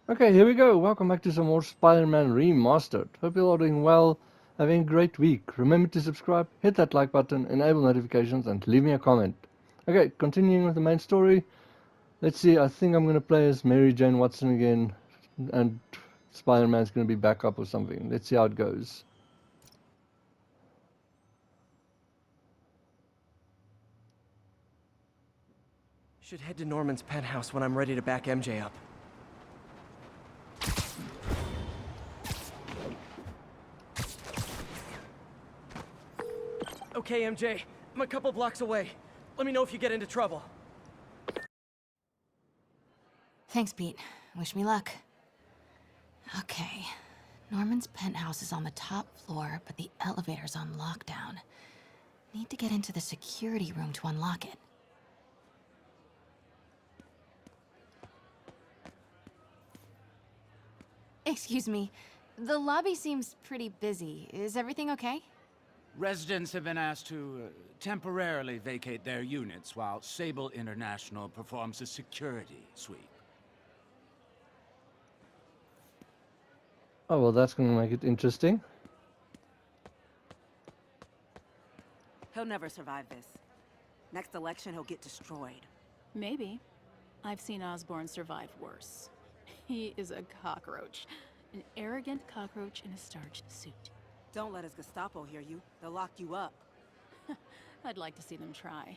Okay, here we go. Welcome back to some more Spider-Man Remastered. Hope you're all doing well, having a great week. Remember to subscribe, hit that like button, enable notifications, and leave me a comment. Okay, continuing with the main story. Let's see, I think I'm going to play as Mary Jane Watson again, and Spider-Man's going to be back up or something. Let's see how it goes. Should head to Norman's penthouse when I'm ready to back MJ up. Okay, MJ. I'm a couple blocks away. Let me know if you get into trouble. Thanks, Pete. Wish me luck. Okay. Norman's penthouse is on the top floor, but the elevator's on lockdown. Need to get into the security room to unlock it. Excuse me. The lobby seems pretty busy. Is everything okay? Residents have been asked to temporarily vacate their units while Sable International performs a security sweep. Oh, well, that's going to make it interesting. He'll never survive this. Next election, he'll get destroyed. Maybe. I've seen Osborn survive worse. He is a cockroach. An arrogant cockroach in a starched suit. Don't let his Gestapo hear you. They'll lock you up. I'd like to see them try.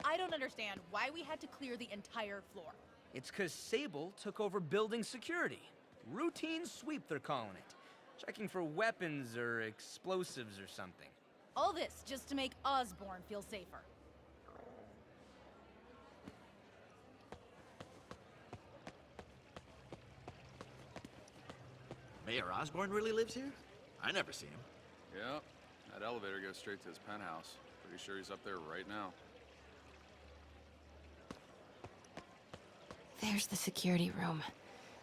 I don't understand why we had to clear the entire floor. It's 'cause Sable took over building security. Routine sweep, they're calling it. Checking for weapons or explosives or something. All this just to make Osborn feel safer. Mayor Osborn really lives here? I never see him. Yep. That elevator goes straight to his penthouse. Pretty sure he's up there right now. There's the security room.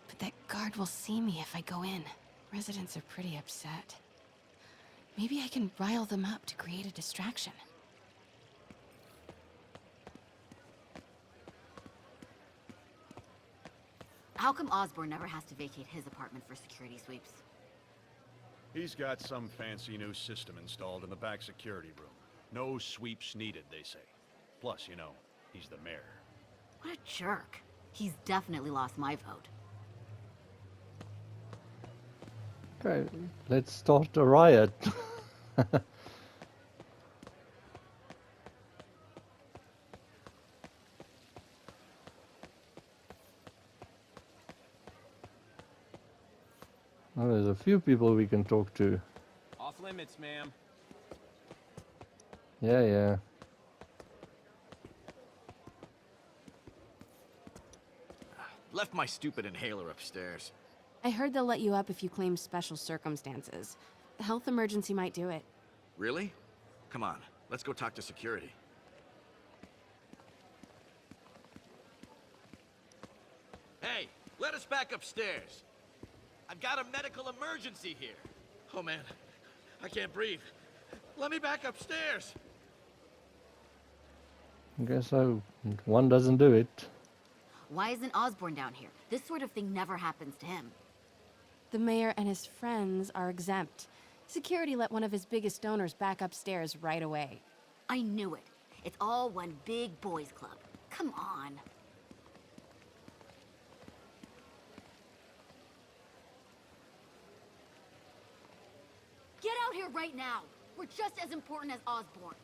But that guard will see me if I go in. Residents are pretty upset. Maybe I can rile them up to create a distraction. How come Osborn never has to vacate his apartment for security sweeps? He's got some fancy new system installed in the back security room. No sweeps needed, they say. Plus, you know, he's the mayor. What a jerk. He's definitely lost my vote. Okay, let's start a riot. Oh, there's a few people we can talk to. Off limits, ma'am. Yeah. Left my stupid inhaler upstairs. I heard they'll let you up if you claim special circumstances. A health emergency might do it. Really? Come on, let's go talk to security. Hey, let us back upstairs. I've got a medical emergency here. Oh man, I can't breathe. Let me back upstairs. I guess so. One doesn't do it. Why isn't Osborn down here? This sort of thing never happens to him. The mayor and his friends are exempt. Security let one of his biggest donors back upstairs right away. I knew it. It's all one big boys club. Come on. Get out here right now. We're just as important as Osborn.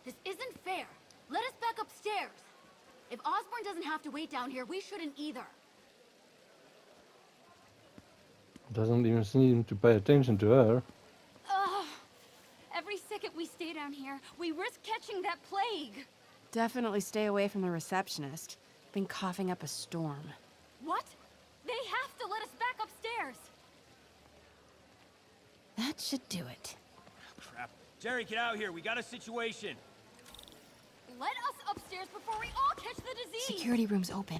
This isn't fair. Let us back upstairs. If Osborn doesn't have to wait down here, we shouldn't either. Doesn't even seem to pay attention to her. Ugh. Every second we stay down here, we risk catching that plague. Definitely stay away from the receptionist. Been coughing up a storm. What? They have to let us back upstairs. That should do it. Crap. Jerry, get out here. We got a situation. Let us upstairs before we all catch the disease. Security room's open.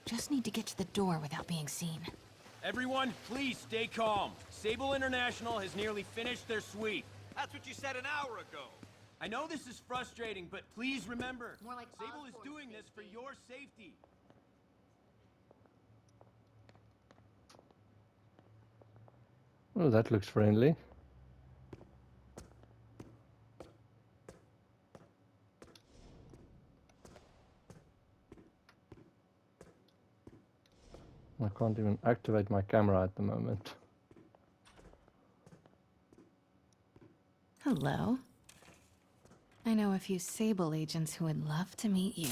Just need to get to the door without being seen. Everyone, please stay calm. Sable International has nearly finished their sweep. That's what you said an hour ago. I know this is frustrating, but please remember, More like Sable is Osborn's doing this for safety. your safety. Oh, that looks friendly. I can't even activate my camera at the moment. Hello. I know a few Sable agents who would love to meet you.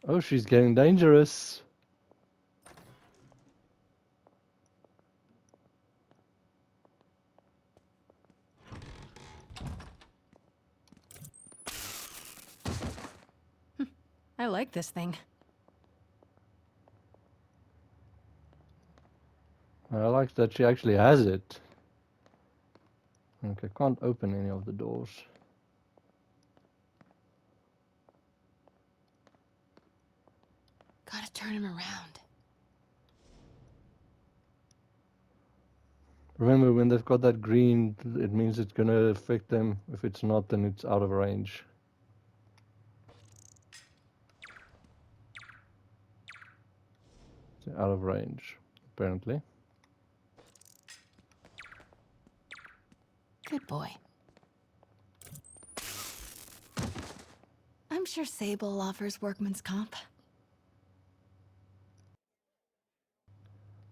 Oh, she's getting dangerous. I like this thing. I like that she actually has it. Okay, can't open any of the doors. Gotta turn him around. Remember, when they've got that green, it means it's gonna affect them. If it's not, then it's out of range. It's out of range, apparently. Good boy. I'm sure Sable offers workman's comp.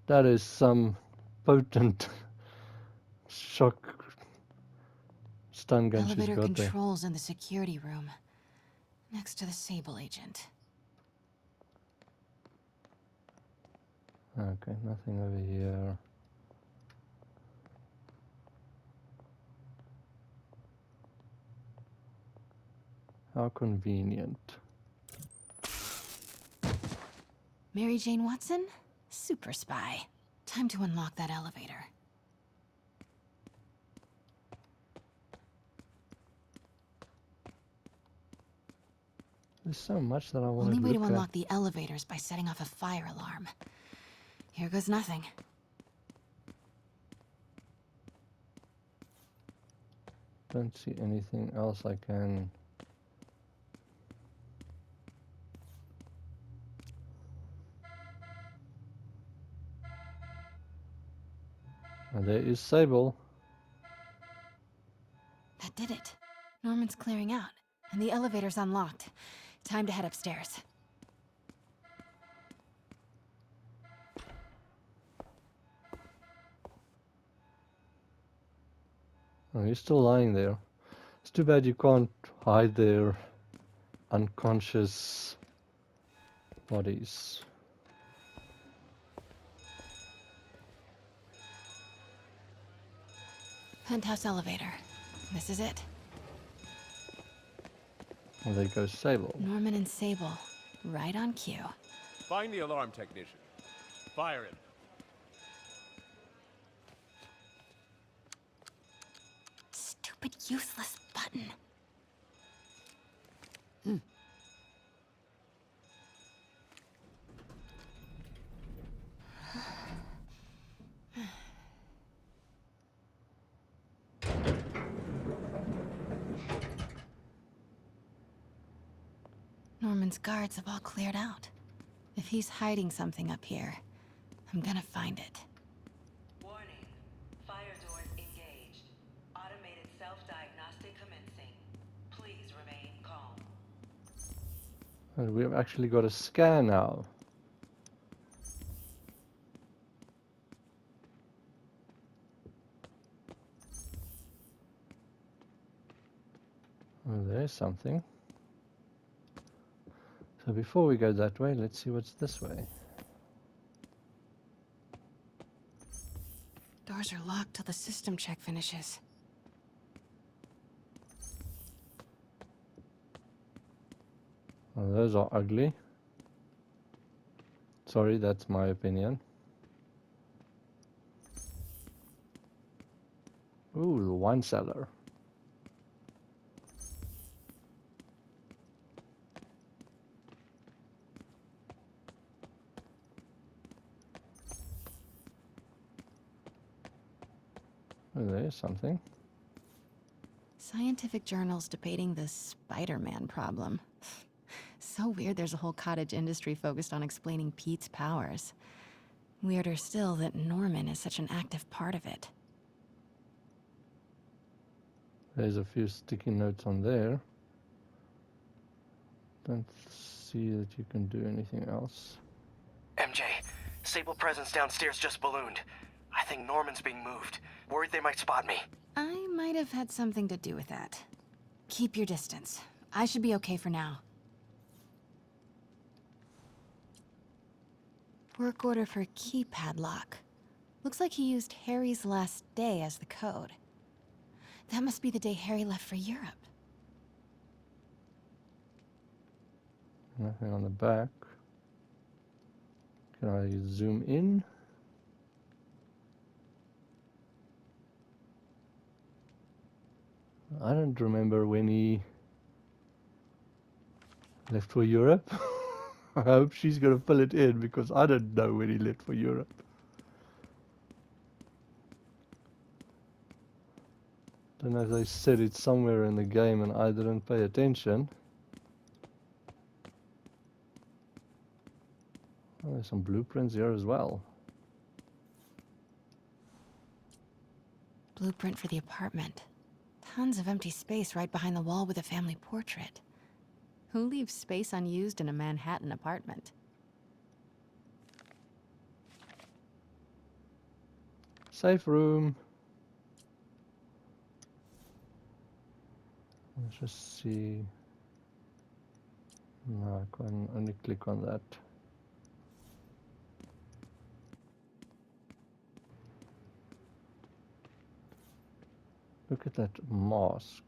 That is some potent shock stun gun she's Elevator got there. controls in the security room, next to the Sable agent. Okay, nothing over here. How convenient. Mary Jane Watson? Super spy. Time to unlock that elevator. There's so much that I want Only to way to look unlock the elevators by setting off a fire alarm. Here goes nothing. Don't see anything else I can. And there is Sable. That did it. Norman's clearing out, and the elevator's unlocked. Time to head upstairs. Oh, he's still lying there. It's too bad you can't hide their unconscious bodies. Penthouse elevator. This is it. And there goes Sable. Norman and Sable. Right on cue. Find the alarm technician. Fire him. Stupid, useless button. Norman's guards have all cleared out. If he's hiding something up here, I'm gonna find it. Warning. Fire doors engaged. Automated self-diagnostic commencing. Please remain calm. And we've actually got a scan now. Oh, there's something. So before we go that way, let's see what's this way. Doors are locked till the system check finishes. Oh, those are ugly. Sorry, that's my opinion. Ooh, the wine cellar. Oh, there's something. Scientific journals debating the Spider-Man problem. So weird there's a whole cottage industry focused on explaining Pete's powers. Weirder still that Norman is such an active part of it. There's a few sticky notes on there. Don't see that you can do anything else. MJ, Sable presence downstairs just ballooned. I think Norman's being moved. Worried they might spot me. I might have had something to do with that. Keep your distance. I should be okay for now. Work order for keypad lock. Looks like he used Harry's last day as the code. That must be the day Harry left for Europe. Nothing on the back. Can I zoom in? I don't remember when he left for Europe. I hope she's gonna fill it in because I don't know when he left for Europe. Don't know if they said it somewhere in the game and I didn't pay attention. Oh, there's some blueprints here as well. Blueprint for the apartment. Tons of empty space right behind the wall with a family portrait. Who leaves space unused in a Manhattan apartment? Safe room. Let's just see. No, I can only click on that. Look at that mask.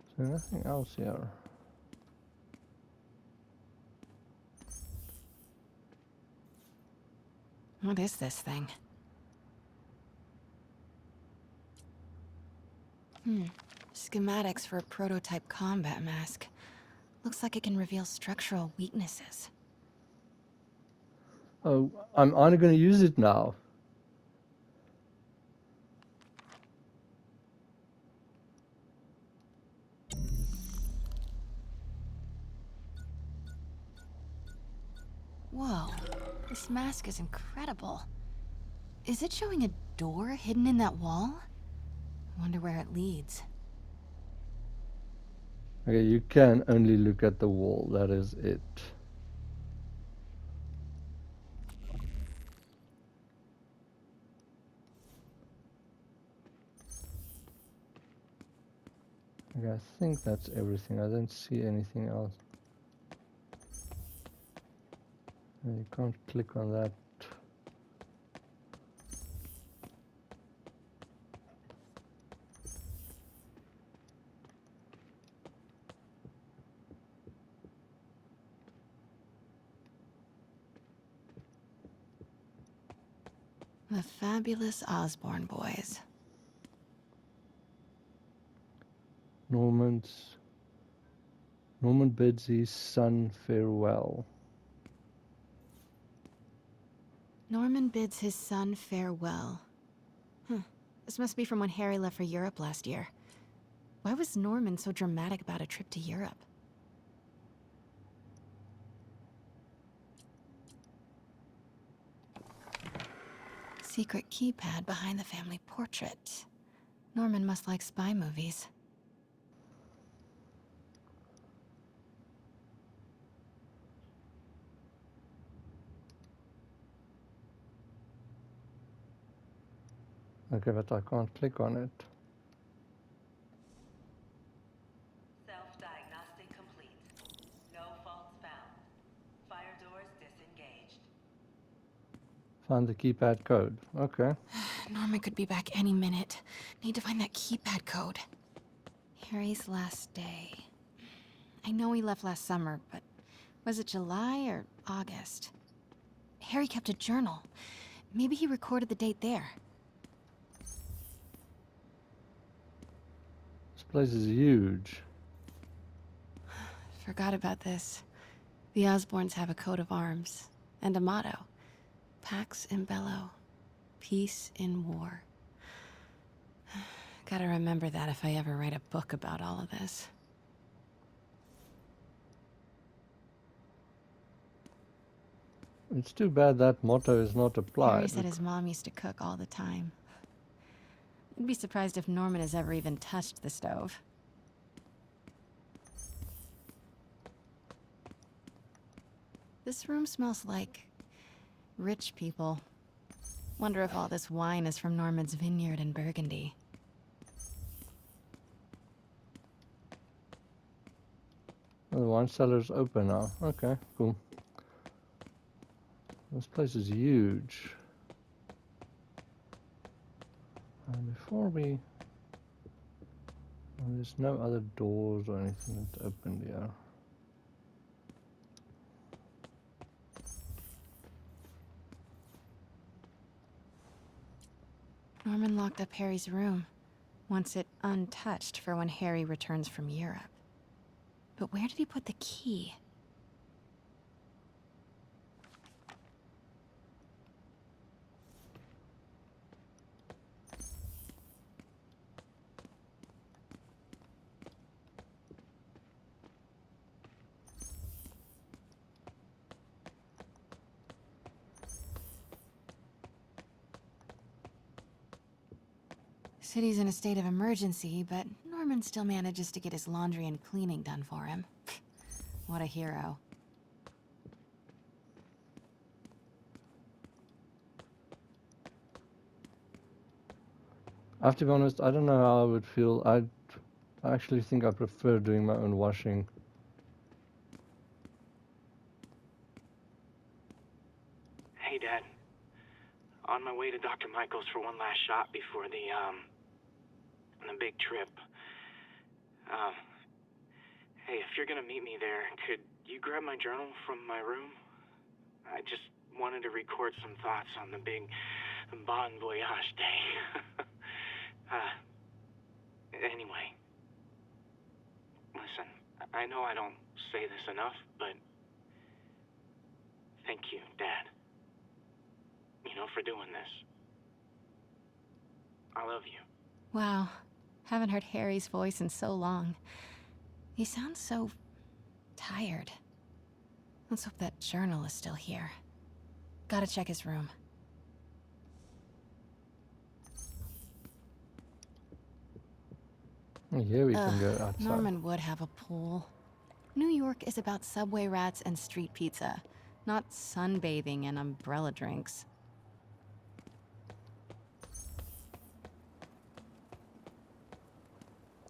Is there nothing else here? What is this thing? Schematics for a prototype combat mask. Looks like it can reveal structural weaknesses. Oh, I'm only going to use it now. Whoa, this mask is incredible. Is it showing a door hidden in that wall? I wonder where it leads. Okay, you can only look at the wall, that is it. Okay, I think that's everything. I don't see anything else. You can't click on that. The fabulous Osborn boys. Norman bids his son farewell. Norman bids his son farewell. This must be from when Harry left for Europe last year. Why was Norman so dramatic about a trip to Europe? Secret keypad behind the family portrait. Norman must like spy movies. Okay, but I can't click on it. Self-diagnostic complete. No faults found. Fire doors disengaged. Find the keypad code. Okay. Norman could be back any minute. Need to find that keypad code. Harry's last day. I know he left last summer, but was it July or August? Harry kept a journal. Maybe he recorded the date there. This place is huge. Forgot about this. The Osborns have a coat of arms and a motto. Pax in Bello. Peace in war. Gotta remember that if I ever write a book about all of this. It's too bad that motto is not Harry applied. said his mom used to cook all the time. I'd be surprised if Norman has ever even touched the stove. This room smells like rich people. Wonder if all this wine is from Norman's vineyard in Burgundy. Oh, the wine cellar's open now. Okay, cool. This place is huge. And before we... well, there's no other doors or anything that's opened here. Norman locked up Harry's room, wants it untouched for when Harry returns from Europe. But where did he put the key? City's in a state of emergency, but Norman still manages to get his laundry and cleaning done for him. What a hero. I have to be honest, I don't know how I would feel. I actually think I prefer doing my own washing. Hey, Dad. On my way to Dr. Michael's for one last shot before the big trip. Hey, if you're gonna meet me there, could you grab my journal from my room? I just wanted to record some thoughts on the big Bon Voyage day. Anyway. Listen, I know I don't say this enough, but thank you, Dad. You know, for doing this. I love you. Wow. Haven't heard Harry's voice in so long. He sounds so tired. Let's hope that journal is still here. Gotta check his room. Here we can go outside. Norman would have a pool. New York is about subway rats and street pizza, not sunbathing and umbrella drinks.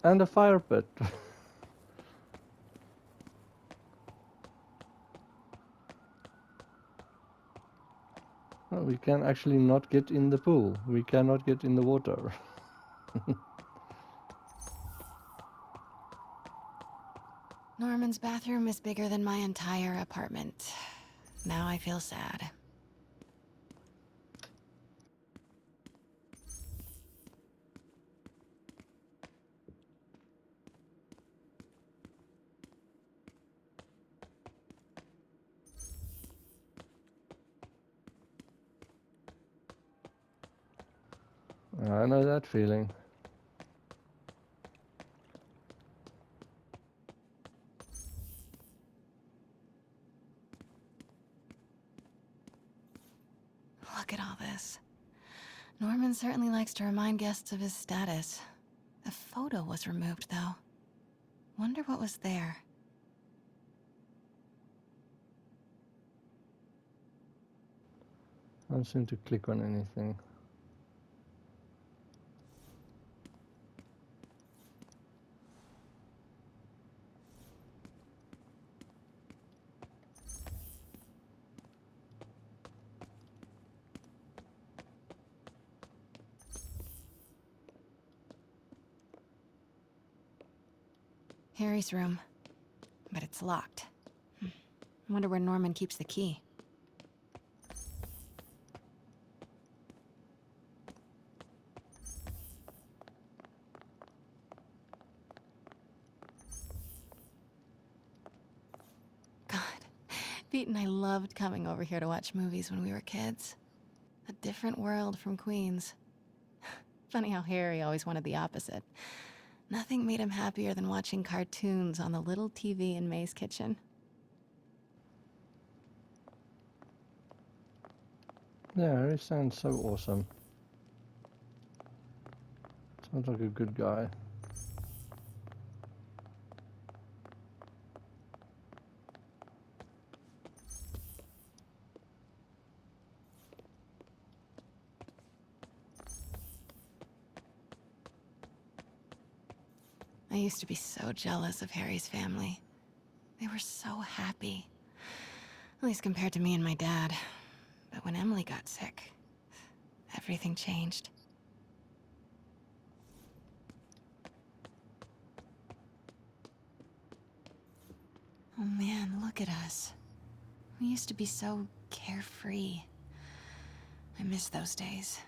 And a fire pit. Well, we can actually not get in the pool. We cannot get in the water. Norman's bathroom is bigger than my entire apartment. Now I feel sad. I know that feeling. Look at all this. Norman certainly likes to remind guests of his status. The photo was removed, though. Wonder what was there. I don't seem to click on anything. Harry's room. But it's locked. Wonder where Norman keeps the key. God, Pete and I loved coming over here to watch movies when we were kids. different world from Queens. Funny how Harry always wanted the opposite. Nothing made him happier than watching cartoons on the little TV in May's kitchen. Yeah, Harry sounds so awesome. Sounds like a good guy. I used to be so jealous of Harry's family. They were so happy. At least compared to me and my dad. But when Emily got sick, everything changed. Oh man, look at us. We used to be so carefree. I miss those days.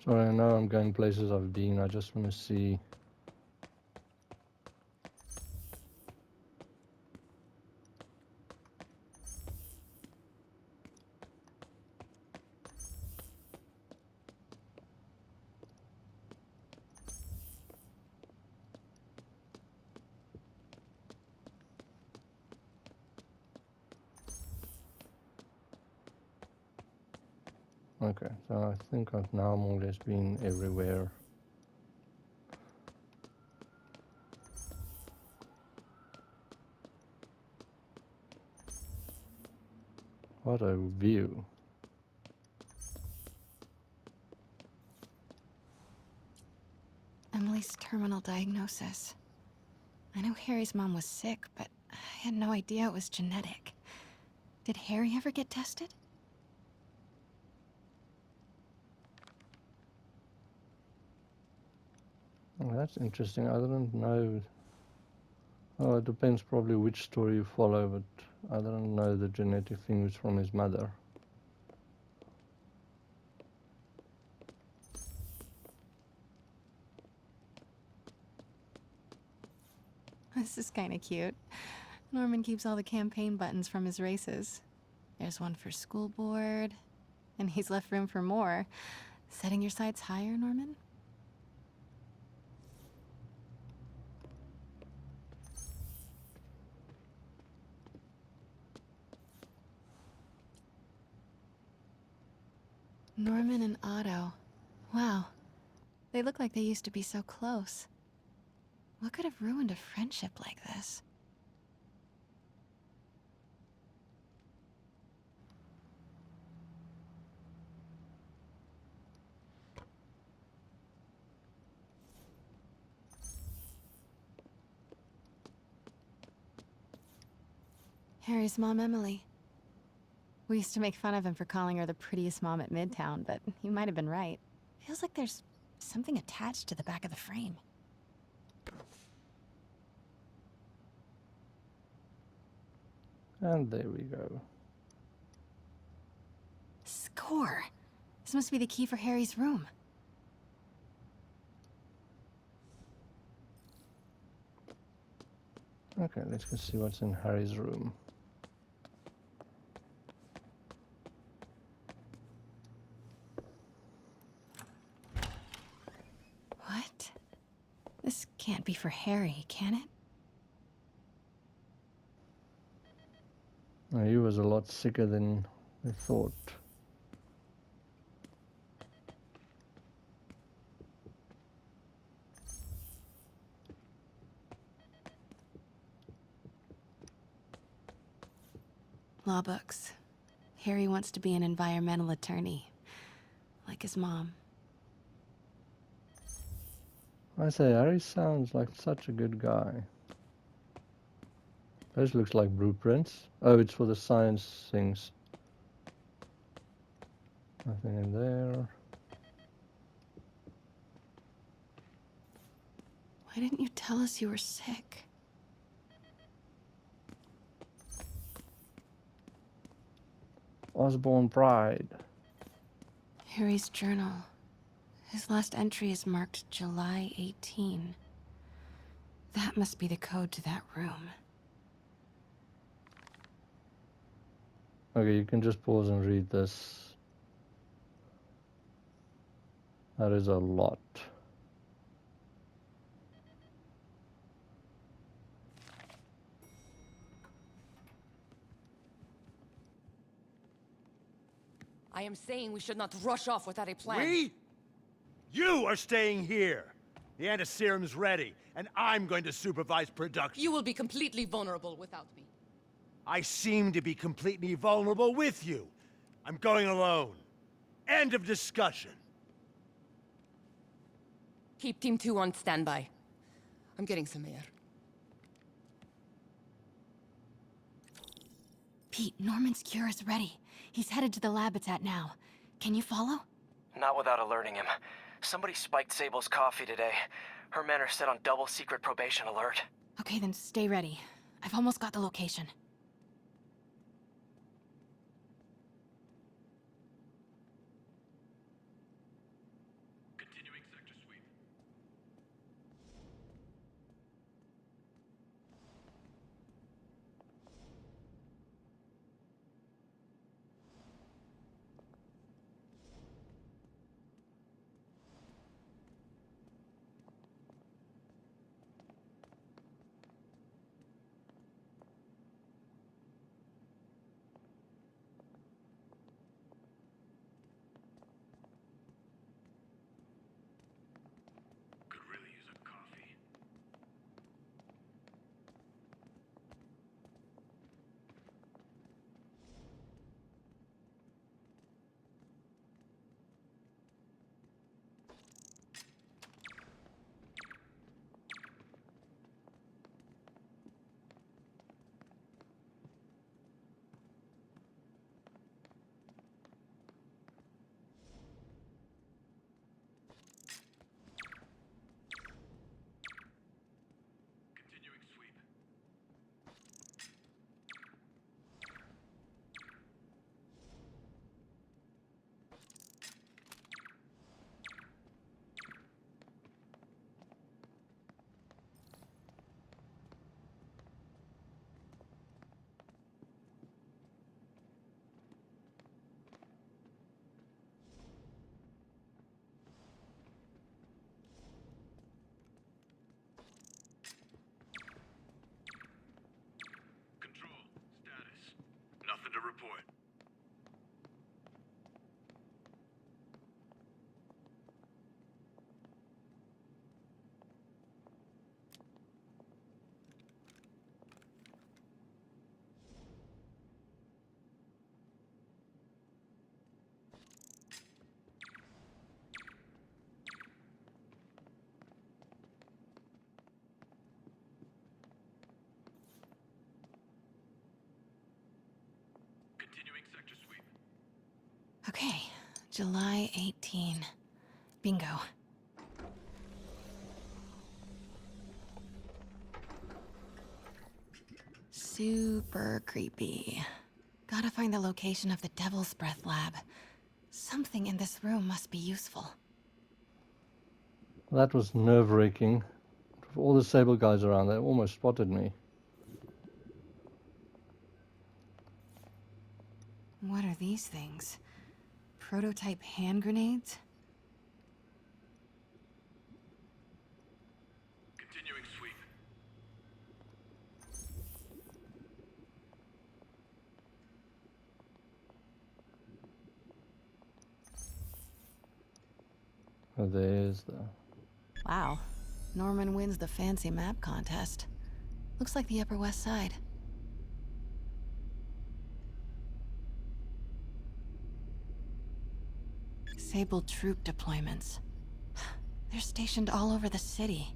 Sorry, I know I'm going places I've been, I just want to see. Okay, so I think I've now more or less been everywhere. What a view. Emily's terminal diagnosis. I know Harry's mom was sick, but I had no idea it was genetic. Did Harry ever get tested? Oh, that's interesting. I don't know. Oh, it depends probably which story you follow, but I don't know the genetic things from his mother. This is kinda cute. Norman keeps all the campaign buttons from his races. There's one for school board, and he's left room for more. Setting your sights higher, Norman? Norman and Otto. Wow. They look like they used to be so close. What could have ruined a friendship like this? Harry's mom, Emily. We used to make fun of him for calling her the prettiest mom at Midtown, but he might have been right. Feels like there's something attached to the back of the frame. And there we go. Score! This must be the key for Harry's room. Okay, let's go see what's in Harry's room. What? This can't be for Harry, can it? He was a lot sicker than we thought. Law books. Harry wants to be an environmental attorney, like his mom. I say, Harry sounds like such a good guy. Those looks like blueprints. Oh, it's for the science things. Nothing in there. Why didn't you tell us you were sick? Osborn Pride. Harry's journal. His last entry is marked July 18. That must be the code to that room. Okay, you can just pause and read this. That is a lot. I am saying we should not rush off without a plan. We? You are staying here. The antiserum's ready, and I'm going to supervise production. You will be completely vulnerable without me. I seem to be completely vulnerable with you. I'm going alone. End of discussion. Keep Team 2 on standby. I'm getting some air. Pete, Norman's cure is ready. He's headed to the lab it's at now. Can you follow? Not without alerting him. Somebody spiked Sable's coffee today. Her men are set on double secret probation alert. Okay, then stay ready. I've almost got the location. Continuing sector sweep. Nothing to report. Okay, July 18. Bingo. Super creepy. Gotta find the location of the Devil's Breath lab. Something in this room must be useful. That was nerve-wracking. With all the Sable guys around, they almost spotted me. What are these things? Prototype hand grenades? Continuing sweep. Oh, there's the... Wow. Norman wins the fancy map contest. Looks like the Upper West Side. Sable troop deployments. They're stationed all over the city.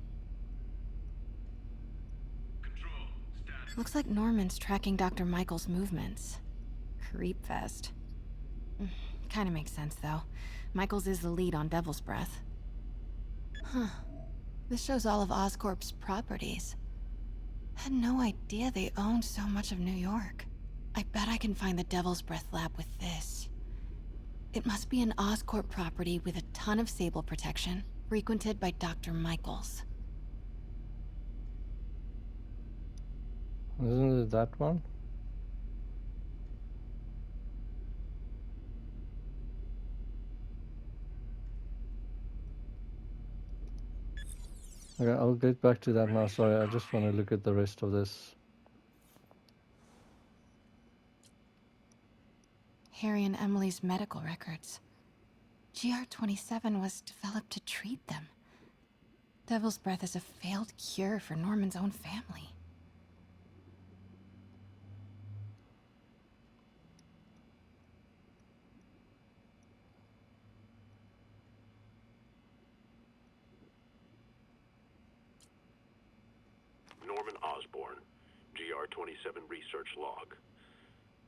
Control, status. Looks like Norman's tracking Dr. Michael's movements. Creepfest. Kinda makes sense, though. Michaels is the lead on Devil's Breath. Huh. This shows all of Oscorp's properties. Had no idea they owned so much of New York. I bet I can find the Devil's Breath lab with this. It must be an Oscorp property with a ton of Sable protection, frequented by Dr. Michaels. Isn't it that one? Okay, I'll get back to that now. Sorry, I just want to look at the rest of this. Harry and Emily's medical records. GR27 was developed to treat them. Devil's Breath is a failed cure for Norman's own family. Norman Osborn, GR27 research log.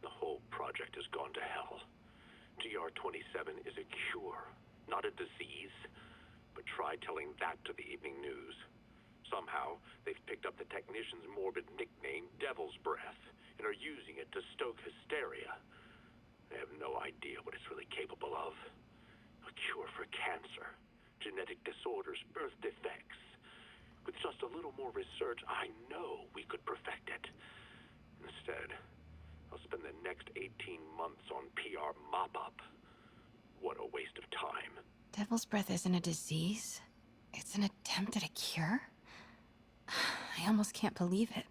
The whole project has gone to hell. GR27 is a cure, not a disease. But try telling that to the evening news. Somehow, they've picked up the technician's morbid nickname, Devil's Breath, and are using it to stoke hysteria. They have no idea what it's really capable of. A cure for cancer, genetic disorders, birth defects. With just a little more research, I know we could perfect it. Instead, I'll spend the next 18 months on PR mop-up. What a waste of time. Devil's Breath isn't a disease. It's an attempt at a cure? I almost can't believe it.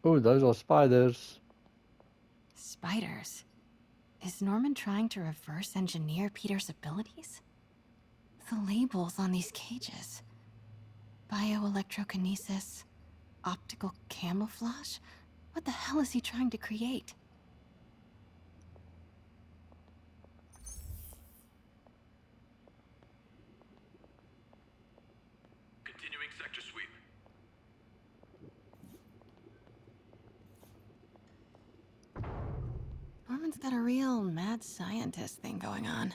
Oh, those are spiders. Spiders? Is Norman trying to reverse engineer Peter's abilities? The labels on these cages. Bioelectrokinesis, optical camouflage? What the hell is he trying to create? Continuing sector sweep. Norman's got a real mad scientist thing going on.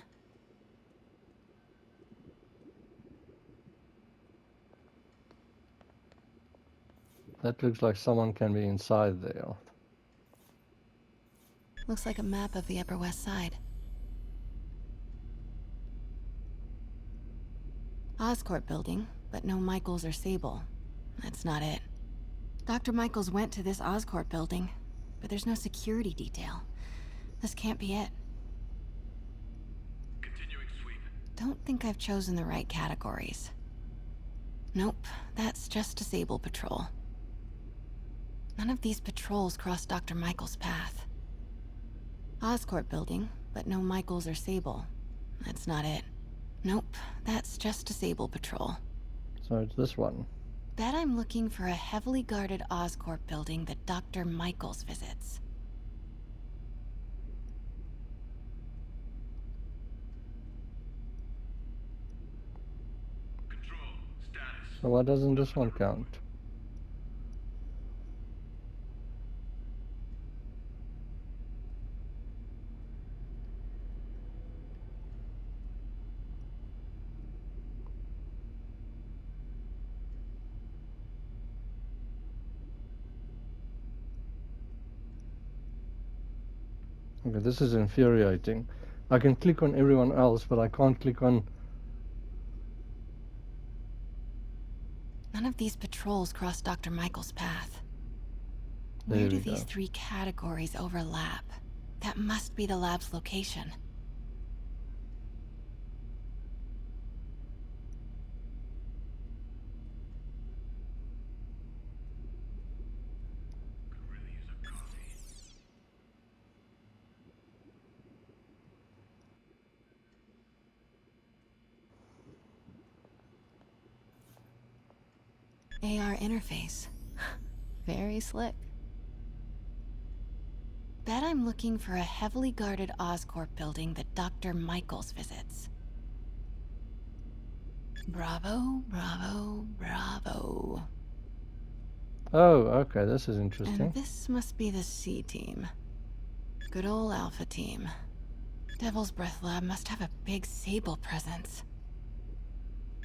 That looks like someone can be inside there. Looks like a map of the Upper West Side. Oscorp building, but no Michaels or Sable. That's not it. Dr. Michaels went to this Oscorp building, but there's no security detail. This can't be it. Continuing sweep. Don't think I've chosen the right categories. Nope, that's just a Sable patrol. None of these patrols cross Dr. Michaels' path. Oscorp building, but no Michaels or Sable. That's not it. Nope, that's just a Sable patrol. So it's this one. Bet I'm looking for a heavily guarded Oscorp building that Dr. Michaels visits. Control, status. So why doesn't this one count? Okay, this is infuriating. I can click on everyone else, but I can't click on... None of these patrols cross Dr. Michaels' path. There Where do we these go. three categories overlap? That must be the lab's location. Could really use a coffee. AR interface. Very slick. Bet I'm looking for a heavily guarded Oscorp building that Dr. Michaels visits. Bravo, bravo, bravo. Oh, okay, this is interesting. And this must be the C team. Good old Alpha team. Devil's Breath Lab must have a big Sable presence.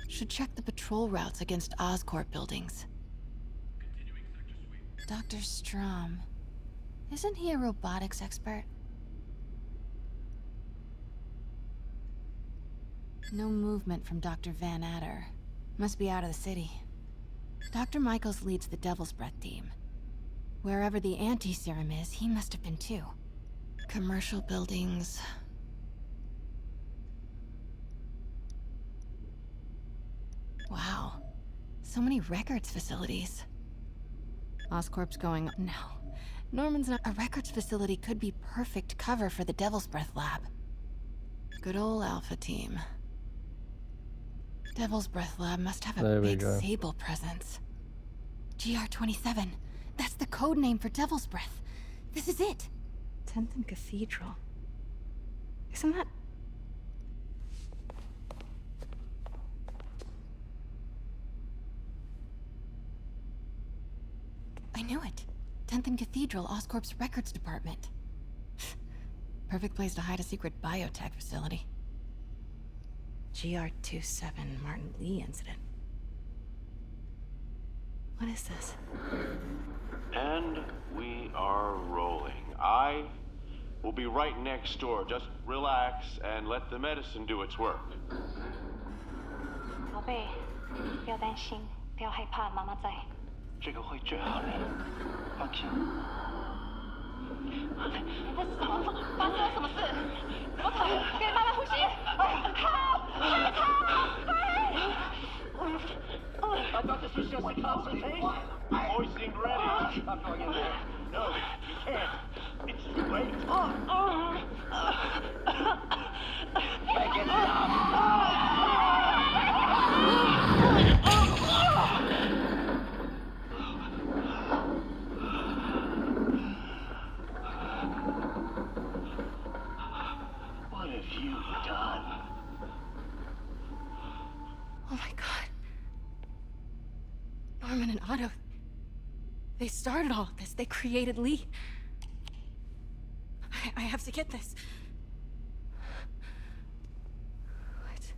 Should check the patrol routes against Oscorp buildings. Continuing sector sweep. Dr. Strom. Isn't he a robotics expert? No movement from Dr. Van Adder. Must be out of the city. Dr. Michaels leads the Devil's Breath team. Wherever the anti-serum is, he must have been too. Commercial buildings. Wow. So many records facilities. Oscorp's going... No. Norman's not... A records facility could be perfect cover for the Devil's Breath lab. Good old Alpha team. Devil's Breath lab must have a big Sable presence. GR27. That's the code name for Devil's Breath. This is it. 10th and Cathedral. Isn't that... I knew it. 10th and Cathedral, Oscorp's records department. Perfect place to hide a secret biotech facility. GR27 Martin Lee incident. What is this? And we are rolling. I will be right next door. Just relax and let the medicine do its work. 宝贝，不要担心，不要害怕，妈妈在。这个会治好你，放心。你在什么？发生了什么事？我疼，别慢慢呼吸。靠！I thought this was just a consultation. Boys seemed ready. I'm going in there. No, you can't. It's too late. Make it stop. What have you done? Oh my god. Norman and Otto. They started all of this. They created Lee. I have to get this. What?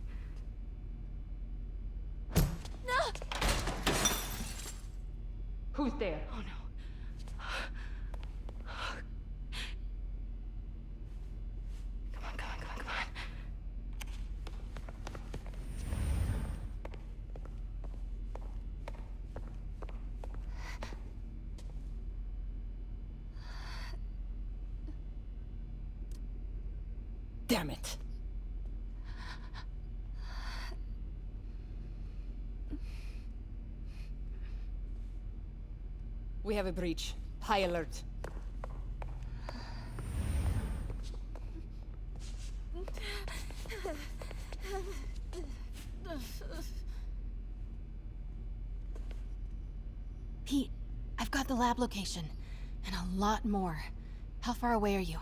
No! Who's there? Oh no. Come on, come on, come on, come on. Damn it! We have a breach. High alert. Pete, I've got the lab location. And a lot more. How far away are you?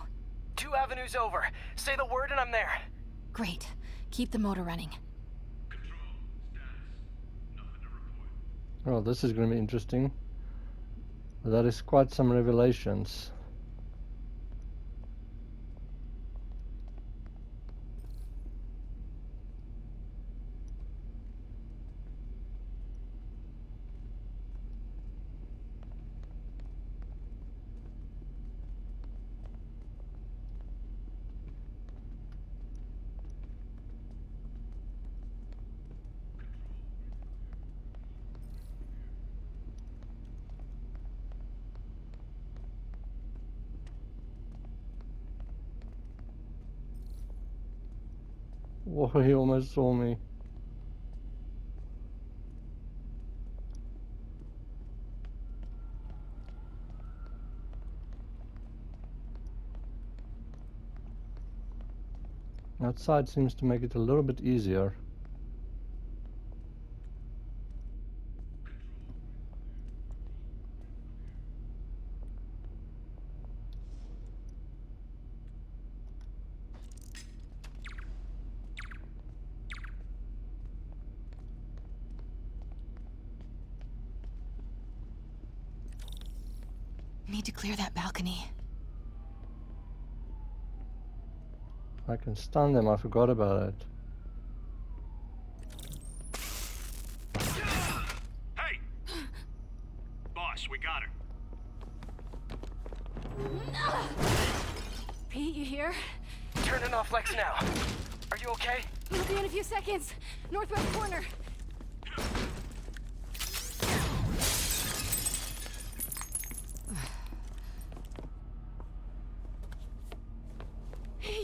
2 avenues over. Say the word and I'm there. Great. Keep the motor running. Oh, this is going to be interesting. That is quite some revelations. Whoa, he almost saw me. Outside seems to make it a little bit easier. Need to clear that balcony. I can stun them, I forgot about it. Hey! Boss, we got her. Pete, you here? Turning off Lex now. Are you okay? We'll be in a few seconds. Northwest corner.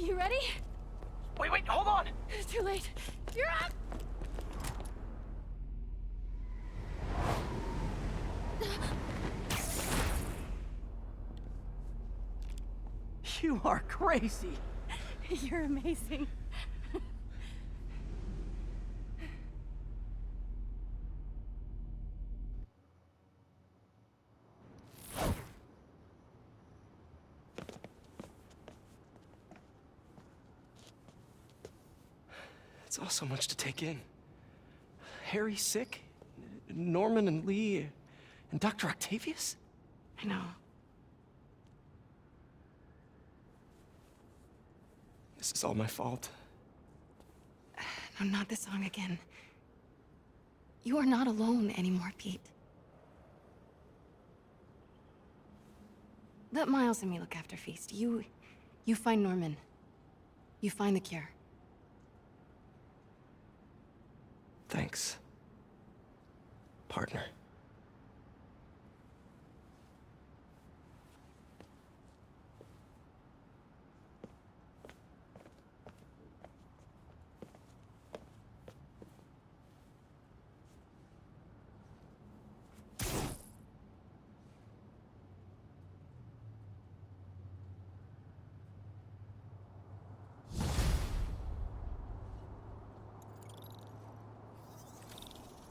You ready? Wait, hold on! It's too late. You're up! You are crazy. You're amazing. It's all so much to take in. Harry sick? Norman and Lee and Dr. Octavius? I know. This is all my fault. No, not this song again. You are not alone anymore, Pete. Let Miles and me look after Feast. You find Norman. You find the cure. Thanks, partner.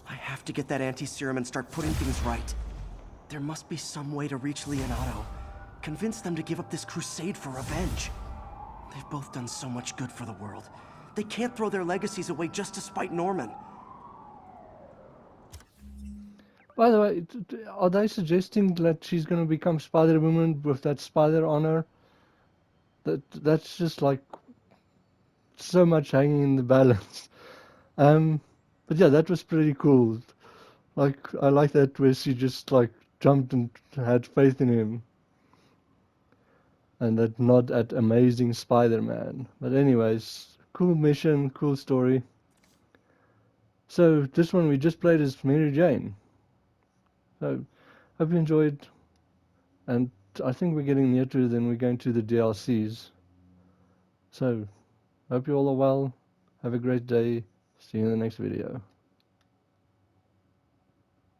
I have to get that anti-serum and start putting things right. There must be some way to reach Leonardo. Convince them to give up this crusade for revenge. They've both done so much good for the world. They can't throw their legacies away just to spite Norman. By the way, are they suggesting that she's going to become Spider-Woman with that spider on her? That's just like so much hanging in the balance. But yeah, that was pretty cool. Like, I like that where she just like jumped and had faith in him. And that nod at Amazing Spider-Man. But anyways, cool mission, cool story. So this one we just played as Mary Jane. So hope you enjoyed. And I think we're getting near to then we're going to the DLCs. So hope you all are well. Have a great day. See you in the next video.